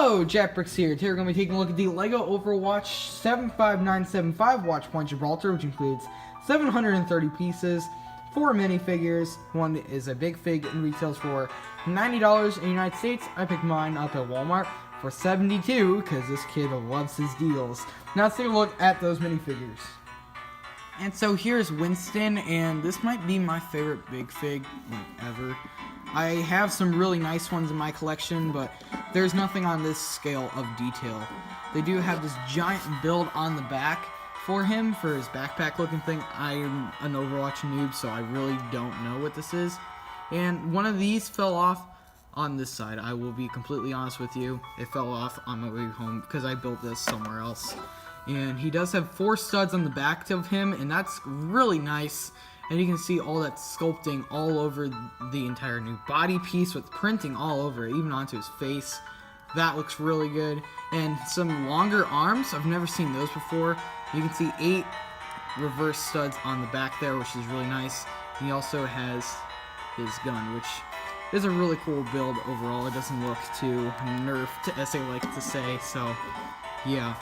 Hello, JetBricks here. Today we're going to be taking a look at the LEGO Overwatch 75975 Watchpoint Gibraltar, which includes 730 pieces, 4 minifigures. One is a big fig and retails for $90 in the United States. I picked mine up at Walmart for $72 because this kid loves his deals. Now let's take a look at those minifigures. And so here's Winston, and this might be my favorite big fig ever. I have some really nice ones in my collection, but there's nothing on this scale of detail. They do have this giant build on the back for him, for his backpack looking thing. I'm an Overwatch noob, so I really don't know what this is. And one of these fell off on this side. I will be completely honest with you. It fell off on my way home because I built this somewhere else. And he does have 4 studs on the back of him, and that's really nice. And you can see all that sculpting all over the entire new body piece with printing all over it, even onto his face. That looks really good. And some longer arms. I've never seen those before. You can see 8 reverse studs on the back there, which is really nice. He also has his gun, which is a really cool build overall. It doesn't look too nerfed, as they like to say. So, yeah.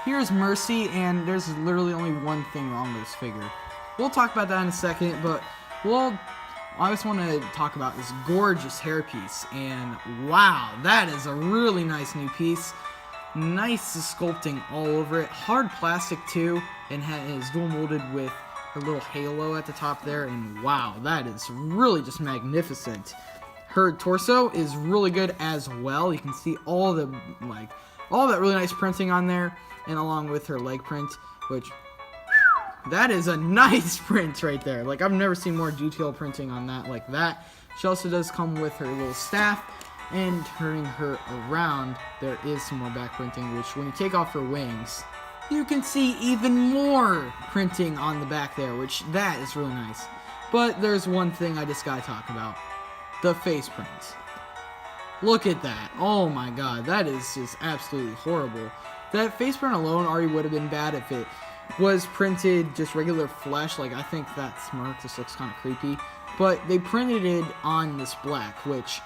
Here's Mercy, and there's literally only one thing wrong with this figure. We'll talk about that in a second, but I just want to talk about this gorgeous hairpiece, and wow, that is a really nice new piece. Nice sculpting all over it. Hard plastic too, and is dual molded with her little halo at the top there, and wow, that is really just magnificent. Her torso is really good as well. You can see all that really nice printing on there, and along with her leg print, which that is a nice print right there. Like, I've never seen more detailed printing on that like that. She also does come with her little staff, and turning her around, there is some more back printing, which when you take off her wings, you can see even more printing on the back there, which that is really nice. But there's one thing I just gotta talk about. The face print. Look at that. Oh my god, that is just absolutely horrible. That face print alone already would have been bad if it was printed just regular flesh. Like, I think that smirk just looks kind of creepy. But they printed it on this black, which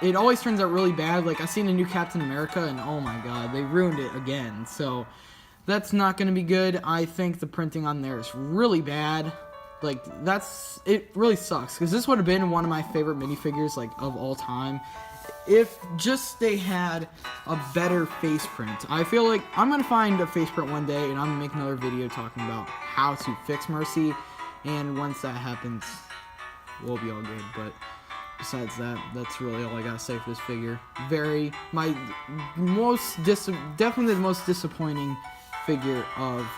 it always turns out really bad. Like, I've seen a new Captain America, and oh my god, they ruined it again. So that's not going to be good. I think the printing on there is really bad. Like, it really sucks, because this would have been one of my favorite minifigures, like, of all time, if just they had a better face print. I feel like I'm going to find a face print one day, and I'm going to make another video talking about how to fix Mercy, and once that happens, we'll be all good. But besides that, that's really all I got to say for this figure. Definitely the most disappointing figure of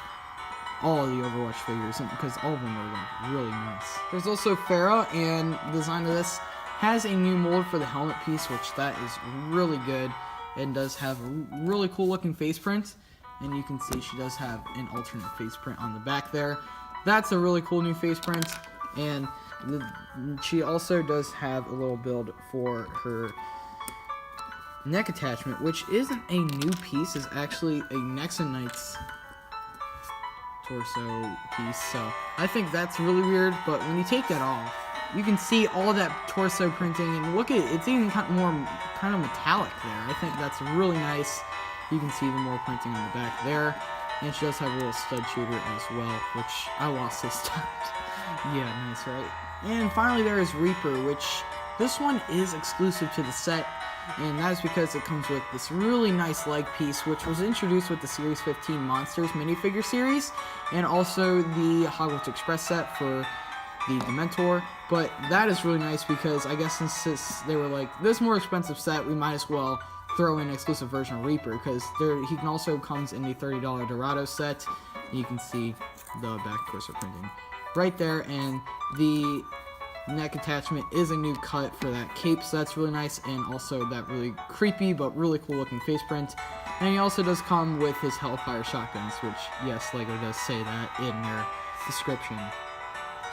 all of the Overwatch figures, because all of them are really nice. There's also Farah, and the design of this has a new mold for the helmet piece, which that is really good, and does have a really cool looking face print. And you can see she does have an alternate face print on the back there. That's a really cool new face print, and she also does have a little build for her neck attachment, which isn't a new piece. It's actually a Nexon Knights torso piece, so I think that's really weird. But when you take that off, you can see all that torso printing, and look at it, it's even kind of metallic there. I think that's really nice. You can see the more printing on the back there, and she does have a little stud shooter as well, which I lost this time. Yeah, nice, right? And finally there is Reaper, which this one is exclusive to the set, and that is because it comes with this really nice leg piece, which was introduced with the Series 15 Monsters minifigure series, and also the Hogwarts Express set for the Dementor. But that is really nice because I guess since they were like, this more expensive set, we might as well throw in an exclusive version of Reaper, because he can also comes in the $30 Dorado set. You can see the back torso printing right there, and the neck attachment is a new cut for that cape, so that's really nice, and also that really creepy but really cool looking face print. And he also does come with his Hellfire shotguns, which, yes, LEGO does say that in their description.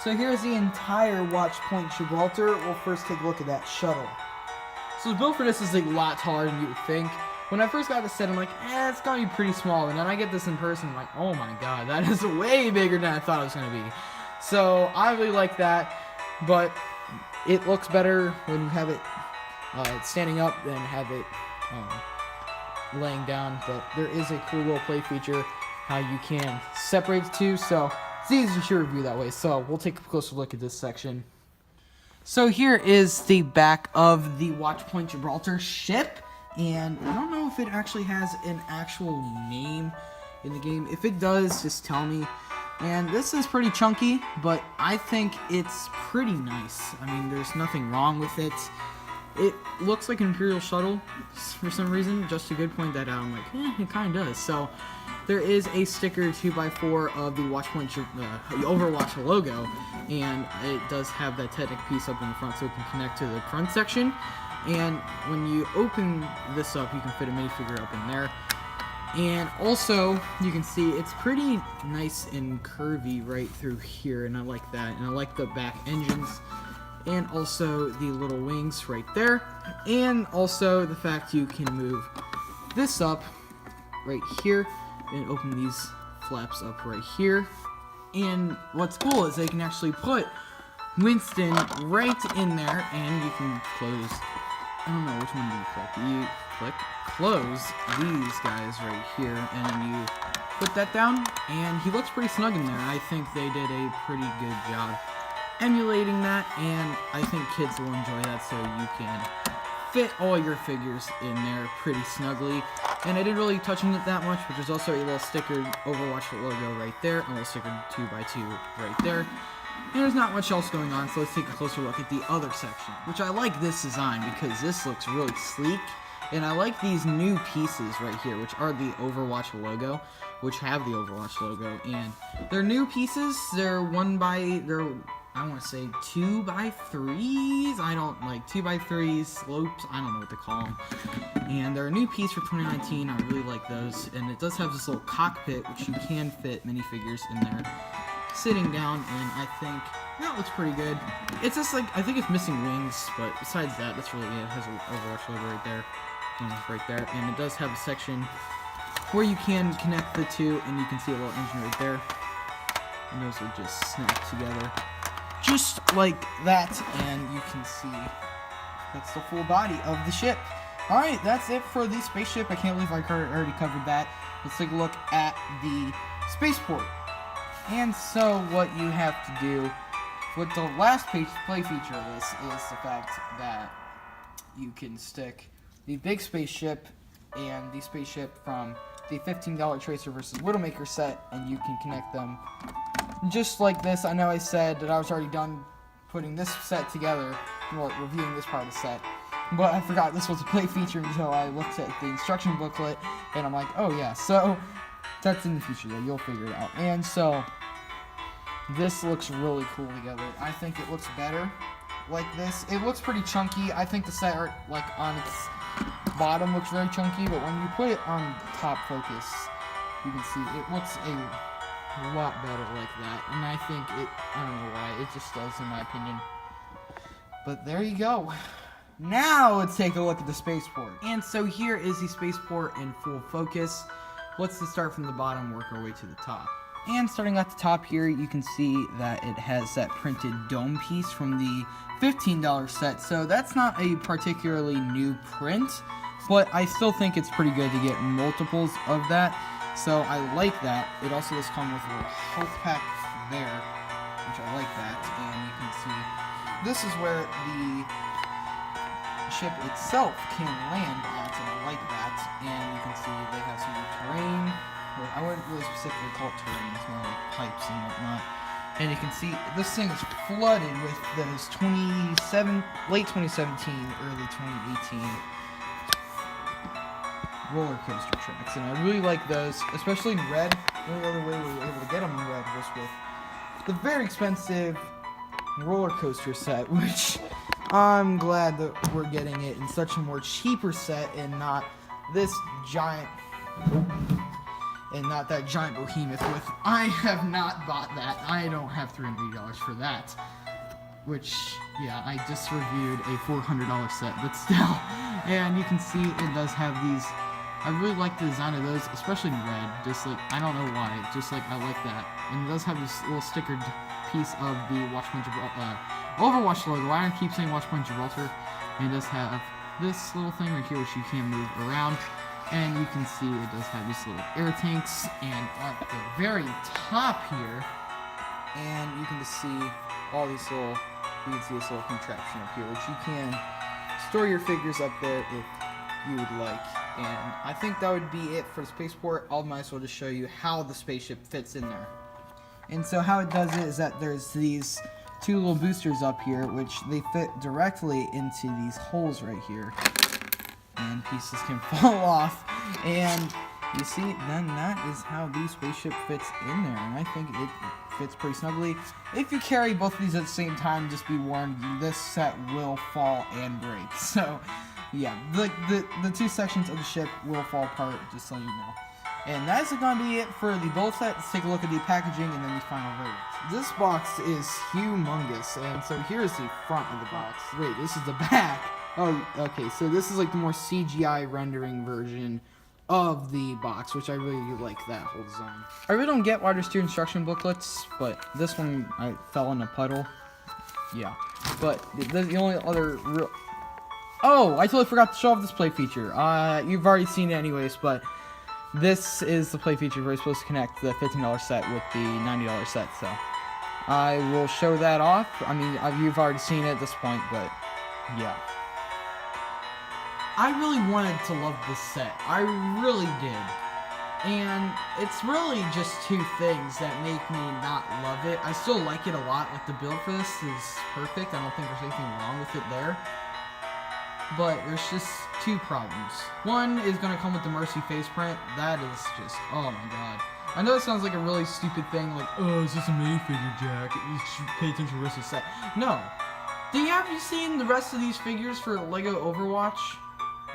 So here's the entire Watchpoint Gibraltar. We'll first take a look at that shuttle. So the build for this is a lot taller than you would think. When I first got this set, I'm like, it's gonna be pretty small, and then I get this in person, I'm like, oh my god, that is way bigger than I thought it was gonna be. So I really like that, but it looks better when you have it standing up than have it laying down, but there is a cool little play feature how you can separate the two, so it's easy to review that way. So we'll take a closer look at this section. So here is the back of the Watchpoint Gibraltar ship, and I don't know if it actually has an actual name in the game. If it does, just tell me. And this is pretty chunky, but I think it's pretty nice. I mean, there's nothing wrong with it. It looks like an Imperial shuttle for some reason. Just a good point that out. I'm like, it kind of does. So there is a sticker 2x4 of the Watchpoint Overwatch logo, and it does have that Technic piece up in the front so it can connect to the front section. And when you open this up, you can fit a minifigure up in there. And also, you can see it's pretty nice and curvy right through here, and I like that. And I like the back engines, and also the little wings right there. And also the fact you can move this up right here, and open these flaps up right here. And what's cool is they can actually put Winston right in there, and you can close, I don't know, which one do you click? You click close these guys right here, and then you put that down, and he looks pretty snug in there. I think they did a pretty good job emulating that, and I think kids will enjoy that, so you can fit all your figures in there pretty snugly. And I didn't really touch on it that much, but there's also a little stickered Overwatch logo right there, a little stickered 2x2 right there. And there's not much else going on, so let's take a closer look at the other section, which I like this design because this looks really sleek. And I like these new pieces right here, which are the Overwatch logo, which have the Overwatch logo. And they're new pieces. They're I want to say 2x3s. I don't like 2x3s, slopes. I don't know what to call them. And they're a new piece for 2019. I really like those. And it does have this little cockpit, which you can fit minifigures in there, sitting down. And I think that looks pretty good. It's just like, I think it's missing wings, but besides that, that's really it. It has an Overwatch logo right there. Right there, and it does have a section where you can connect the two, and you can see a little engine right there, and those will just snap together just like that, and you can see that's the full body of the ship. Alright, that's it for the spaceship. I can't believe I already covered that. Let's take a look at the spaceport. And so what you have to do with the last play feature of this is the fact that you can stick the big spaceship and the spaceship from the $15 Tracer vs. Widowmaker set, and you can connect them just like this. I know I said that I was already done putting this set together, well, reviewing this part of the set, but I forgot this was a play feature until I looked at the instruction booklet, and I'm like, oh yeah, so that's in the future though, you'll figure it out. And so this looks really cool together. I think it looks better like this. It looks pretty chunky. I think the set art, like, on its bottom looks very chunky, but when you put it on top focus, you can see it looks a lot better like that. And I think I don't know why, it just does in my opinion. But there you go. Now let's take a look at the spaceport. And so here is the spaceport in full focus. Let's just start from the bottom, work our way to the top. And starting at the top here, you can see that it has that printed dome piece from the $15 set. So that's not a particularly new print, but I still think it's pretty good to get multiples of that. So I like that. It also does come with a little health pack there, which I like that. And you can see this is where the ship itself can land at, and I like that. And you can see they have some terrain. Well, I wouldn't really specifically call it terrain, it's more like pipes and whatnot. And you can see this thing is flooded with those late 2017, early 2018 roller coaster tracks, and I really like those, especially in red. The only other way we were able to get them in red was with the very expensive roller coaster set, which I'm glad that we're getting it in such a more cheaper set and not this giant, and not that giant behemoth with, I have not bought that. I don't have $380 for that. Which, yeah, I just reviewed a $400 set, but still. And you can see it does have these, I really like the design of those, especially in red. Just like, I don't know why, just like, I like that. And it does have this little stickered piece of the Watchpoint Overwatch logo. I keep saying Watchpoint Gibraltar. And it does have this little thing right here, which you can move around. And you can see it does have these little air tanks, and at the very top here, and you can just see all these little, you can see this little contraption up here, which you can store your figures up there if you would like. And I think that would be it for the spaceport. I might as well just show you how the spaceship fits in there. And so how it does it is that there's these two little boosters up here, which they fit directly into these holes right here. And pieces can fall off. And you see, then that is how the spaceship fits in there. And I think it fits pretty snugly. If you carry both of these at the same time, just be warned, this set will fall and break. So yeah, the two sections of the ship will fall apart, just so you know. And that's going to be it for the build set. Let's take a look at the packaging and then the final verdict. This box is humongous, and so here's the front of the box. Wait, this is the back. Oh, okay, so this is like the more CGI rendering version of the box, which I really like that whole design. I really don't get why there's two instruction booklets, but this one I fell in a puddle. Yeah, but the only other real... Oh, I totally forgot to show off this play feature. You've already seen it anyways, but this is the play feature where you're supposed to connect the $15 set with the $90 set, so I will show that off. I mean, you've already seen it at this point, but yeah. I really wanted to love this set. I really did. And it's really just two things that make me not love it. I still like it a lot. Like, the build for this is perfect. I don't think there's anything wrong with it there. But there's just two problems. One is going to come with the Mercy face print. That is just, oh my god. I know it sounds like a really stupid thing, like, oh, it's just a minifigure, Jack. You should pay attention to the rest of the set. No. Have you seen the rest of these figures for LEGO Overwatch?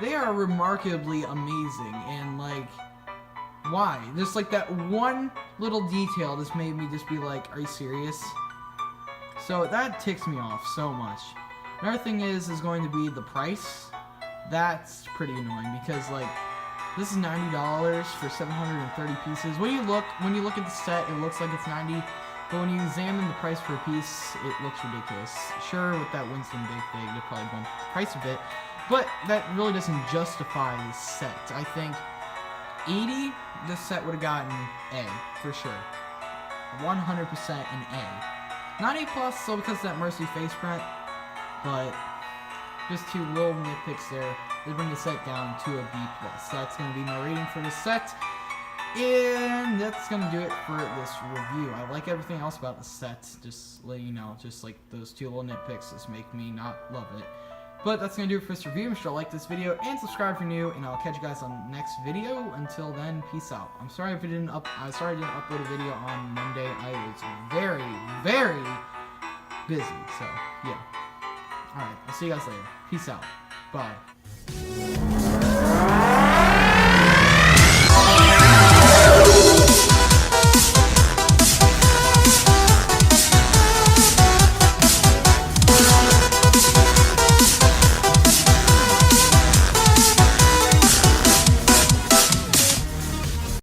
They are remarkably amazing, and like, why? Just like that one little detail just made me just be like, are you serious? So that ticks me off so much. Another thing is going to be the price. That's pretty annoying because like, this is $90 for 730 pieces. When you look at the set, it looks like it's 90, but when you examine the price per piece, it looks ridiculous. Sure, with that Winston Big Fig, they're probably going to price a bit, but that really doesn't justify the set. I think 80, this set would have gotten A, for sure. 100% an A. Not A+, so because of that Mercy face print, but just two little nitpicks there. They bring the set down to a B+. That's going to be my rating for this set. And that's going to do it for this review. I like everything else about the set, just letting you know, just like those two little nitpicks just make me not love it. But that's going to do it for this review. Make sure to like this video and subscribe if you're new, and I'll catch you guys on the next video. Until then, peace out. I'm sorry if I didn't upload a video on Monday. I was very, very busy, so yeah. Alright, I'll see you guys later. Peace out. Bye.